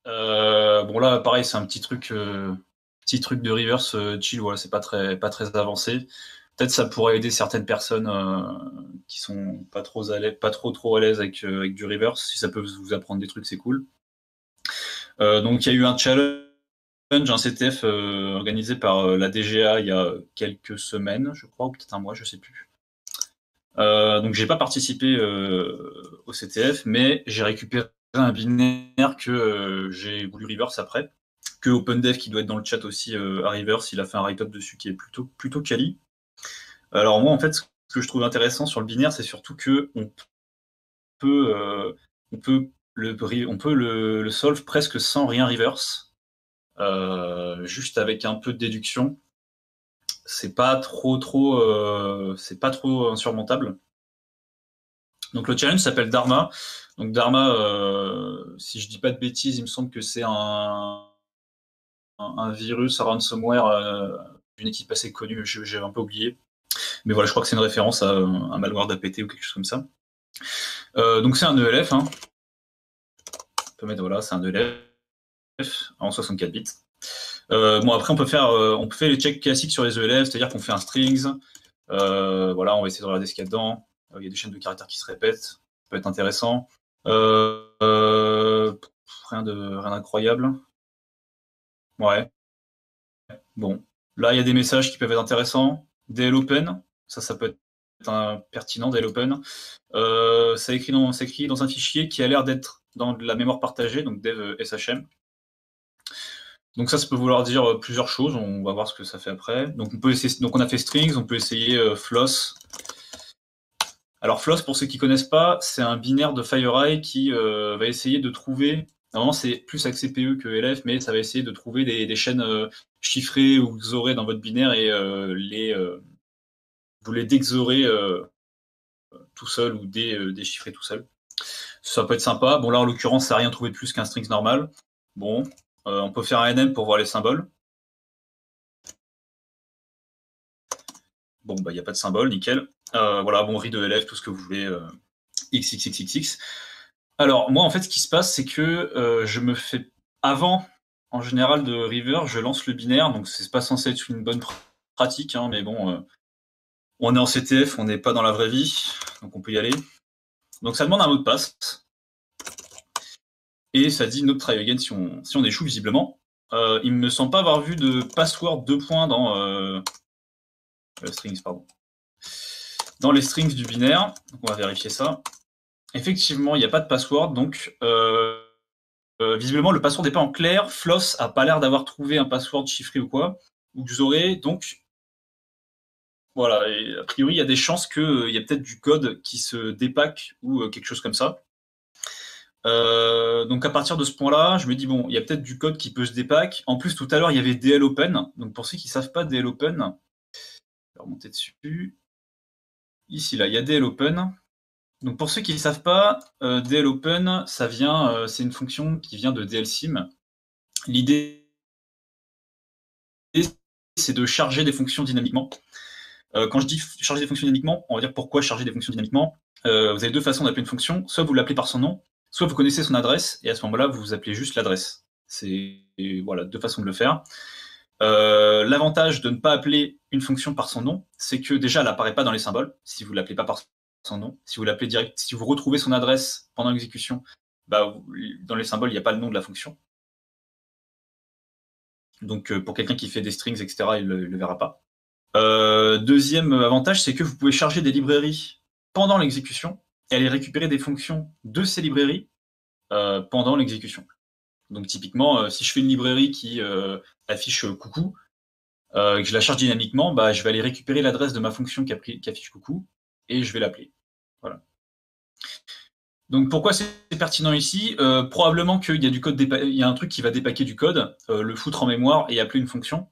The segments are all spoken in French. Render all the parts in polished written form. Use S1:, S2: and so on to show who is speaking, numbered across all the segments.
S1: Bon là, pareil, c'est un petit truc de reverse chill. Voilà, c'est pas très avancé. Peut-être ça pourrait aider certaines personnes qui sont pas trop à l'aise, pas trop à l'aise avec du reverse. Si ça peut vous apprendre des trucs, c'est cool. Donc il y a eu un challenge, un CTF organisé par la DGA il y a quelques semaines, je crois, ou peut-être un mois, je sais plus. Donc j'ai pas participé au CTF, mais j'ai récupéré un binaire que j'ai voulu reverse après, que OpenDev qui doit être dans le chat aussi à reverse, il a fait un write-up dessus qui est plutôt quali. Alors moi en fait, ce que je trouve intéressant sur le binaire, c'est surtout que peut, euh, on peut le solve presque sans rien reverse, juste avec un peu de déduction. C'est pas trop insurmontable. Donc le challenge s'appelle Dharma. Donc Dharma, si je dis pas de bêtises, il me semble que c'est un virus, un ransomware d'une équipe assez connue, j'ai un peu oublié. Mais voilà, je crois que c'est une référence à un malware d'APT ou quelque chose comme ça. Donc c'est un ELF, hein. On peut mettre, voilà, c'est un ELF en 64 bits. Bon, après, on peut faire les checks classiques sur les ELF, c'est-à-dire qu'on fait un strings. Voilà, on va essayer de regarder ce qu'il y a dedans. Il y a des chaînes de caractères qui se répètent, ça peut être intéressant. Euh, euh, rien d'incroyable. Ouais, bon. Là, il y a des messages qui peuvent être intéressants. DL Open, ça peut être pertinent, DL Open. Ça écrit dans un fichier qui a l'air d'être dans de la mémoire partagée, donc dev SHM. Donc ça peut vouloir dire plusieurs choses. On va voir ce que ça fait après. Donc on a fait strings, on peut essayer floss. Alors floss, pour ceux qui connaissent pas, c'est un binaire de FireEye qui va essayer de trouver. Normalement, c'est plus avec CPU que LF, mais ça va essayer de trouver des chaînes chiffrées ou xorées dans votre binaire et vous les dexorer tout seul ou déchiffrer tout seul. Ça peut être sympa. Bon là, en l'occurrence, ça n'a rien trouvé de plus qu'un strings normal. Bon, on peut faire un NM pour voir les symboles. Bon, bah il n'y a pas de symbole, nickel. Voilà, bon, read de LF, tout ce que vous voulez. XXXXX. Alors, moi, en fait, ce qui se passe, c'est que je me fais. Avant, en général, de River, je lance le binaire, donc c'est pas censé être une bonne pratique, hein, mais bon, on est en CTF, on n'est pas dans la vraie vie, donc on peut y aller. Donc ça demande un mot de passe, et ça dit no try again si on échoue, visiblement. Il me semble pas avoir vu de password 2 points dans strings, pardon. Dans les strings du binaire, donc on va vérifier ça. Effectivement, il n'y a pas de password, donc visiblement, le password n'est pas en clair. Floss a pas l'air d'avoir trouvé un password chiffré ou quoi, ou Xoré. Donc, voilà. Et a priori, il y a des chances qu'il y a peut-être du code qui se dépack ou quelque chose comme ça. Donc, à partir de ce point-là, je me dis, bon, il y a peut-être du code qui peut se dépack. En plus, tout à l'heure, il y avait DL Open. Donc, pour ceux qui ne savent pas DL Open, je vais remonter dessus. Ici, là, il y a DL Open. Donc, pour ceux qui ne savent pas, DL Open, c'est une fonction qui vient de DLSim. L'idée, c'est de charger des fonctions dynamiquement. Quand je dis charger des fonctions dynamiquement, on va dire pourquoi charger des fonctions dynamiquement. Vous avez deux façons d'appeler une fonction. Soit vous l'appelez par son nom, soit vous connaissez son adresse, et à ce moment-là, vous appelez juste l'adresse. C'est voilà, deux façons de le faire. L'avantage de ne pas appeler une fonction par son nom, c'est que déjà, elle n'apparaît pas dans les symboles, si vous l'appelez pas par son nom. Si vous l'appelez direct, si vous retrouvez son adresse pendant l'exécution, bah, dans les symboles, il n'y a pas le nom de la fonction. Donc, pour quelqu'un qui fait des strings, etc., il le verra pas. Deuxième avantage, c'est que vous pouvez charger des librairies pendant l'exécution et aller récupérer des fonctions de ces librairies pendant l'exécution. Donc typiquement, si je fais une librairie qui affiche coucou, et que je la charge dynamiquement, bah, je vais aller récupérer l'adresse de ma fonction qui affiche coucou et je vais l'appeler. Voilà. Donc pourquoi c'est pertinent ici? Probablement qu'il y a du code, il y a un truc qui va dépaquer du code, le foutre en mémoire et appeler une fonction.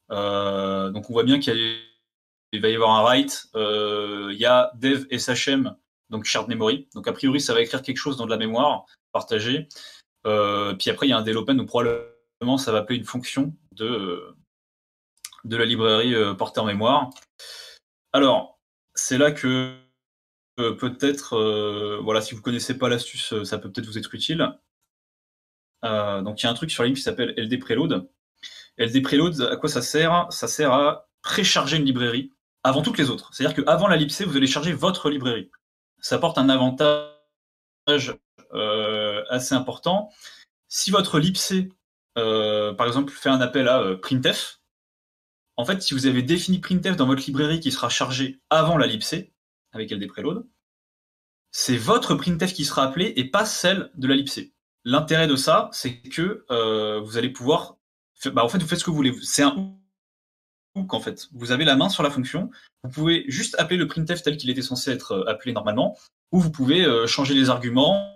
S1: Donc on voit bien il va y avoir un write. Il y a dev shm, donc shared memory. Donc a priori, ça va écrire quelque chose dans de la mémoire partagée. Puis après, il y a un del open, donc probablement ça va appeler une fonction de la librairie portée en mémoire. Alors, c'est là que peut-être, voilà, si vous connaissez pas l'astuce, ça peut peut-être vous être utile. Donc il y a un truc sur la ligne qui s'appelle LD Preload. LD Preload, à quoi ça sert? Ça sert à précharger une librairie avant toutes les autres. C'est-à-dire qu'avant la libc, vous allez charger votre librairie. Ça apporte un avantage assez important. Si votre libc, par exemple, fait un appel à printf, en fait, si vous avez défini printf dans votre librairie qui sera chargé avant la libc, avec LD Preload, c'est votre printf qui sera appelé et pas celle de la libc. L'intérêt de ça, c'est que vous allez pouvoir... en fait, vous faites ce que vous voulez. C'est un hook, en fait. Vous avez la main sur la fonction. Vous pouvez juste appeler le printf tel qu'il était censé être appelé normalement, ou vous pouvez changer les arguments,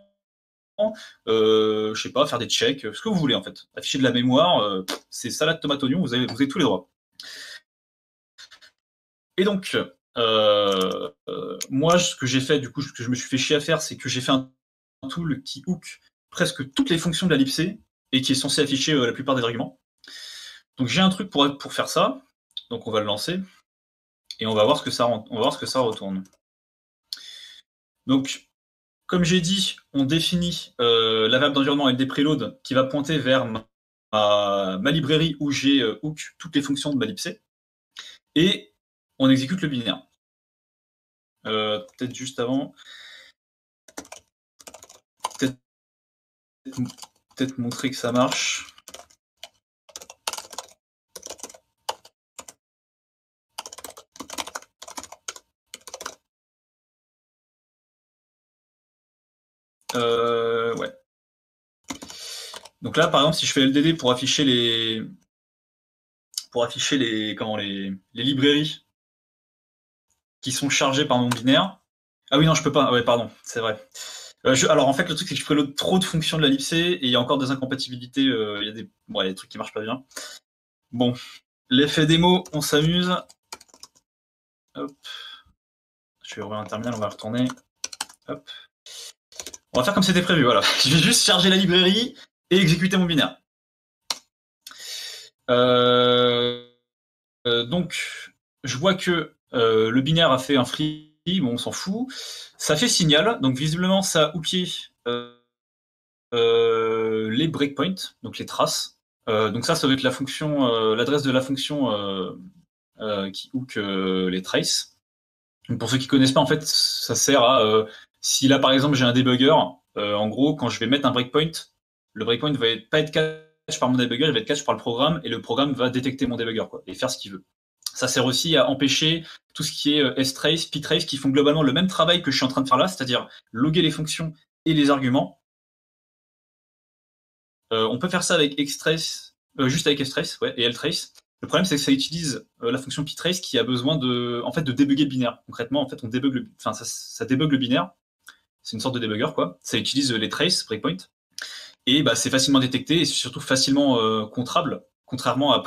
S1: je sais pas, faire des checks, ce que vous voulez, en fait. Afficher de la mémoire, c'est salade tomate oignon, vous avez tous les droits. Et donc, moi, ce que j'ai fait, du coup, ce que je me suis fait chier à faire, c'est que j'ai fait un tool qui hook presque toutes les fonctions de la libc et qui est censé afficher la plupart des arguments. Donc j'ai un truc pour faire ça. Donc on va le lancer et on va voir ce que ça retourne. Donc comme j'ai dit, on définit la variable d'environnement LD Preload qui va pointer vers ma librairie où j'ai hook toutes les fonctions de ma libc et on exécute le binaire. Peut-être juste avant. Peut-être montrer que ça marche. Ouais. Donc là, par exemple, si je fais LDD pour afficher les les librairies qui sont chargées par mon binaire. Ah oui, non, je peux pas. Ouais, pardon, c'est vrai. Alors en fait, le truc, c'est que je préload trop de fonctions de la libc et il y a encore des incompatibilités. Il y a des trucs qui marchent pas bien. Bon, l'effet démo, on s'amuse. Hop. Je vais ouvrir un terminal, on va retourner. Hop. On va faire comme c'était prévu, voilà. Je vais juste charger la librairie et exécuter mon binaire. Donc, je vois que le binaire a fait un free, bon, on s'en fout. Ça fait signal, donc visiblement ça a hooké les breakpoints, donc les traces. Donc ça doit être la fonction, l'adresse de la fonction qui hook les traces. Donc pour ceux qui connaissent pas, en fait, ça sert à si là par exemple j'ai un debugger, en gros quand je vais mettre un breakpoint, le breakpoint va pas être catch par mon debugger, il va être catch par le programme et le programme va détecter mon debugger quoi, et faire ce qu'il veut. Ça sert aussi à empêcher tout ce qui est strace, ptrace, qui font globalement le même travail que je suis en train de faire là, c'est-à-dire loguer les fonctions et les arguments. On peut faire ça avec xtrace, juste avec xtrace, ouais, et ltrace. Le problème, c'est que ça utilise la fonction ptrace qui a besoin en fait, de débugger le binaire. Concrètement, en fait, ça débug le binaire. C'est une sorte de debugger, quoi. Ça utilise les traces, breakpoint. Et bah, c'est facilement détecté et c'est surtout facilement contrable, contrairement à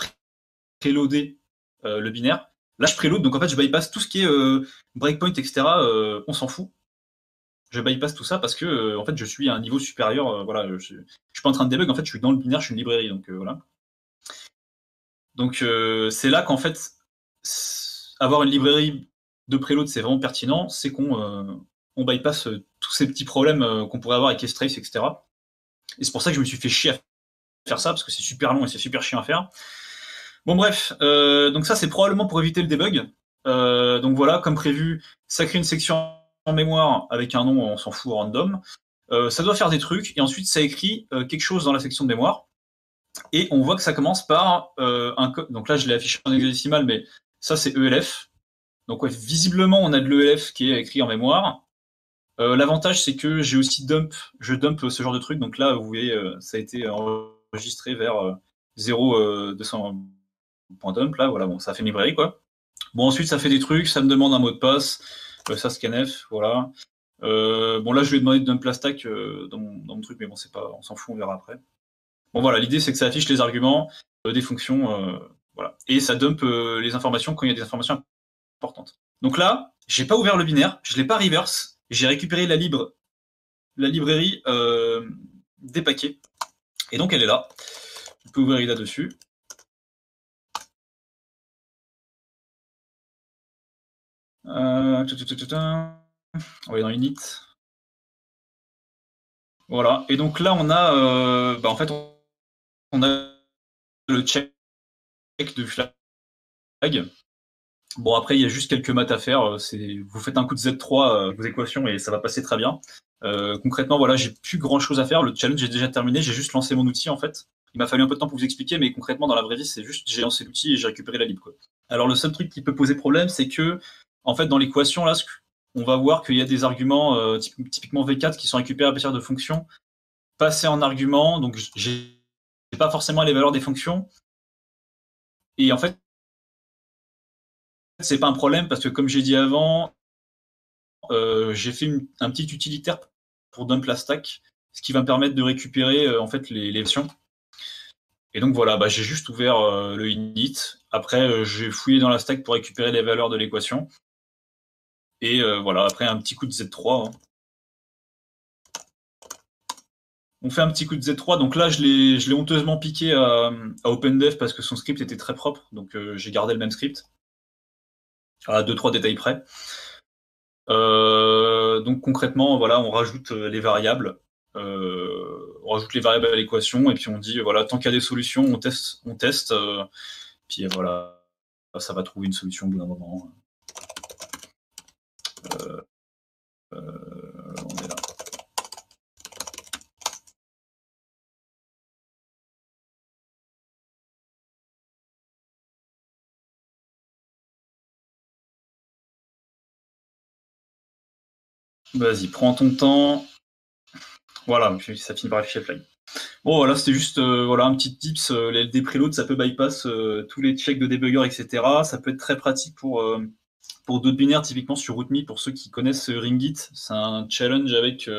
S1: préloader le binaire. Là, je préload, donc en fait, je bypass tout ce qui est breakpoint, etc. On s'en fout. Je bypass tout ça parce que en fait, je suis à un niveau supérieur. Voilà, je suis pas en train de debug. En fait, je suis dans le binaire, je suis une librairie, donc voilà. Donc c'est là qu'en fait, avoir une librairie de préload, c'est vraiment pertinent. C'est qu'on bypass tous ces petits problèmes qu'on pourrait avoir avec strace, etc. Et c'est pour ça que je me suis fait chier à faire ça parce que c'est super long et c'est super chiant à faire. Bon bref, donc ça c'est probablement pour éviter le debug. Donc voilà, comme prévu, ça crée une section en mémoire avec un nom, on s'en fout, random. Ça doit faire des trucs et ensuite ça écrit quelque chose dans la section de mémoire. Et on voit que ça commence par un code. Donc là je l'ai affiché en hexadécimal, mais ça c'est ELF. Donc ouais, visiblement on a de l'ELF qui est écrit en mémoire. L'avantage c'est que j'ai aussi je dump ce genre de truc. Donc là vous voyez, ça a été enregistré vers 0.200.dump, là, voilà, bon, ça fait une librairie, quoi. Bon, ensuite, ça fait des trucs, ça me demande un mot de passe, ça scanf, voilà. Bon, là, je lui ai demandé de dump la stack dans mon truc, mais bon, c'est pas, on s'en fout, on verra après. Bon, voilà, l'idée, c'est que ça affiche les arguments des fonctions, voilà. Et ça dump les informations quand il y a des informations importantes. Donc là, j'ai pas ouvert le binaire, je l'ai pas reverse, j'ai récupéré la librairie des paquets. Et donc, elle est là. On peut ouvrir là dessus. On va aller dans Init. Voilà. Et donc là, on a, en fait, on a le check de flag. Bon, après, il y a juste quelques maths à faire. Vous faites un coup de Z3, vos équations, et ça va passer très bien. Concrètement, voilà, j'ai plus grand chose à faire. Le challenge est déjà terminé. J'ai juste lancé mon outil, en fait. Il m'a fallu un peu de temps pour vous expliquer, mais concrètement, dans la vraie vie, c'est juste j'ai lancé l'outil et j'ai récupéré la lib, quoi. Alors, le seul truc qui peut poser problème, c'est que, en fait, dans l'équation, là, on va voir qu'il y a des arguments, typiquement V4, qui sont récupérés à partir de fonctions passées en arguments. Donc, j'ai pas forcément les valeurs des fonctions. Et en fait, c'est pas un problème parce que, comme j'ai dit avant, j'ai fait un petit utilitaire pour dump la stack, ce qui va me permettre de récupérer en fait les versions. Et donc voilà, j'ai juste ouvert le init. Après, j'ai fouillé dans la stack pour récupérer les valeurs de l'équation. Et voilà, après un petit coup de Z3. Hein. On fait un petit coup de Z3. Donc là, je l'ai honteusement piqué à OpenDev parce que son script était très propre. Donc j'ai gardé le même script à 2-3 détails près. Donc concrètement, voilà, on rajoute les variables. On rajoute les variables à l'équation et puis on dit voilà, tant qu'il y a des solutions, on teste. Puis voilà, ça va trouver une solution au bout d'un moment. On est là. Vas-y, prends ton temps. Voilà, ça finit par afficher flag. Bon, voilà, c'était juste voilà, un petit tips. Les LD preload, ça peut bypass tous les checks de debugger, etc. Ça peut être très pratique pour d'autres binaires, typiquement sur RootMe, pour ceux qui connaissent Ringit. C'est un challenge avec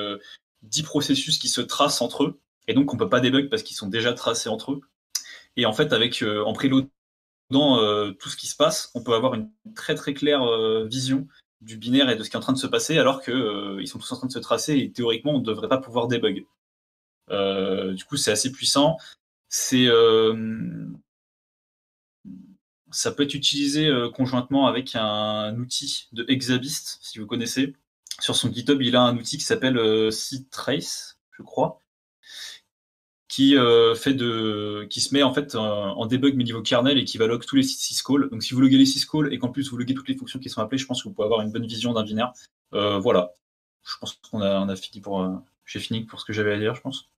S1: 10 processus qui se tracent entre eux. Et donc, on peut pas debug parce qu'ils sont déjà tracés entre eux. Et en fait, en preloadant tout ce qui se passe, on peut avoir une très très claire vision du binaire et de ce qui est en train de se passer, alors que ils sont tous en train de se tracer et théoriquement, on ne devrait pas pouvoir debug. Du coup, c'est assez puissant. Ça peut être utilisé conjointement avec un outil de Exabist, si vous connaissez. Sur son GitHub, il a un outil qui s'appelle Ctrace, je crois, qui se met en fait en debug mais niveau kernel et qui va log tous les syscalls. Donc si vous loguez les syscalls et qu'en plus vous loguez toutes les fonctions qui sont appelées, je pense que vous pouvez avoir une bonne vision d'un binaire. Voilà. Je pense qu'on a fini j'ai fini pour ce que j'avais à dire, je pense.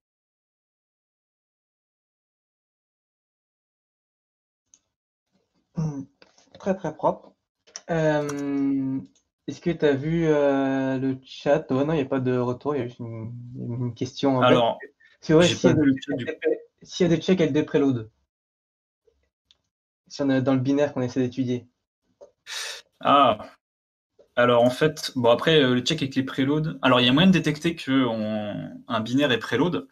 S2: Très très propre. Est-ce que tu as vu le chat? Oh non, il n'y a pas de retour, il y a juste une question bête.
S1: Alors,
S2: C'est vrai,
S1: j'ai pas vu le chat du coup.
S2: s'il y a des checks LD preload, si on est dans le binaire qu'on essaie d'étudier.
S1: Ah, alors en fait, bon après le check avec les preloads. Alors il y a moyen de détecter que un binaire est preload.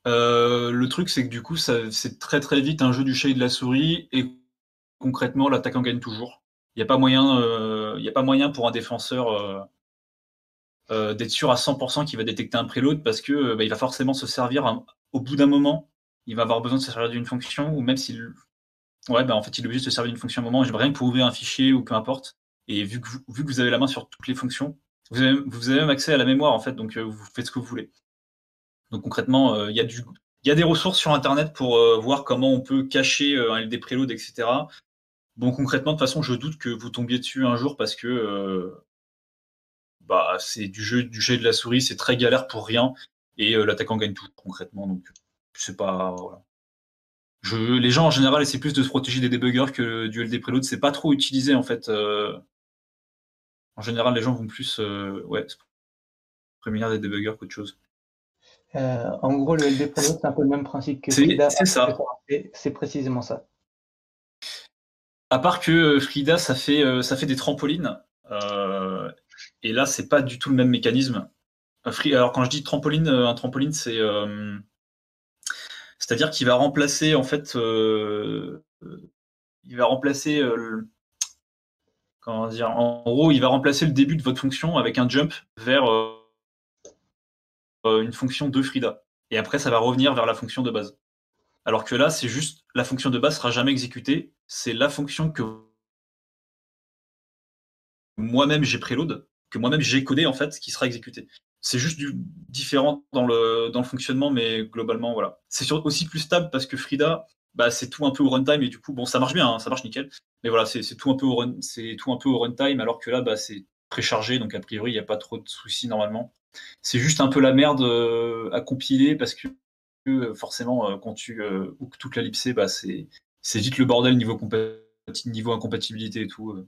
S1: Le truc c'est que du coup c'est très très vite un jeu du chat et de la souris et concrètement l'attaquant gagne toujours. Il n'y a pas moyen, il y a pas moyen pour un défenseur d'être sûr à 100% qu'il va détecter un preload parce que il va forcément se servir au bout d'un moment. Il va avoir besoin de se servir d'une fonction ou même s'il ouais, en fait, il est obligé de se servir d'une fonction à un moment, rien que pour ouvrir un fichier ou peu importe. Et vu que vous avez la main sur toutes les fonctions, vous avez même accès à la mémoire, en fait, donc vous faites ce que vous voulez. Donc concrètement, il y a des ressources sur Internet pour voir comment on peut cacher un LD preload, etc. Bon, concrètement, de toute façon, je doute que vous tombiez dessus un jour parce que c'est du jeu et de la souris, c'est très galère pour rien, et l'attaquant gagne tout, concrètement. Donc, c'est pas... Voilà. Les gens en général essaient plus de se protéger des débuggers que du LD preload. C'est pas trop utilisé en fait. En général, les gens vont plus se prémunir des débuggers qu'autre chose.
S2: En gros, le LD preload, c'est un peu le même principe que Frida.
S1: C'est ça.
S2: C'est précisément ça.
S1: À part que Frida, ça fait des trampolines. Et là, c'est pas du tout le même mécanisme. Alors quand je dis trampoline, un trampoline, c'est-à-dire qu'il va remplacer en fait, il va remplacer comment dire, en gros, il va remplacer le début de votre fonction avec un jump vers une fonction de Frida. Et après, ça va revenir vers la fonction de base. Alors que là, c'est juste la fonction de base sera jamais exécutée. C'est la fonction que moi-même j'ai préload, que moi-même j'ai codé en fait, qui sera exécutée. c'est juste différent dans le fonctionnement, mais globalement, voilà. C'est aussi plus stable parce que Frida, bah, c'est tout un peu au runtime et du coup, bon, ça marche bien, hein, ça marche nickel. Mais voilà, c'est tout un peu c'est tout un peu au runtime, alors que là, bah, c'est préchargé, donc a priori, il n'y a pas trop de soucis normalement. C'est juste un peu la merde à compiler parce que forcément, quand tu hooks toute la libc, bah, c'est vite le bordel niveau incompatibilité et tout.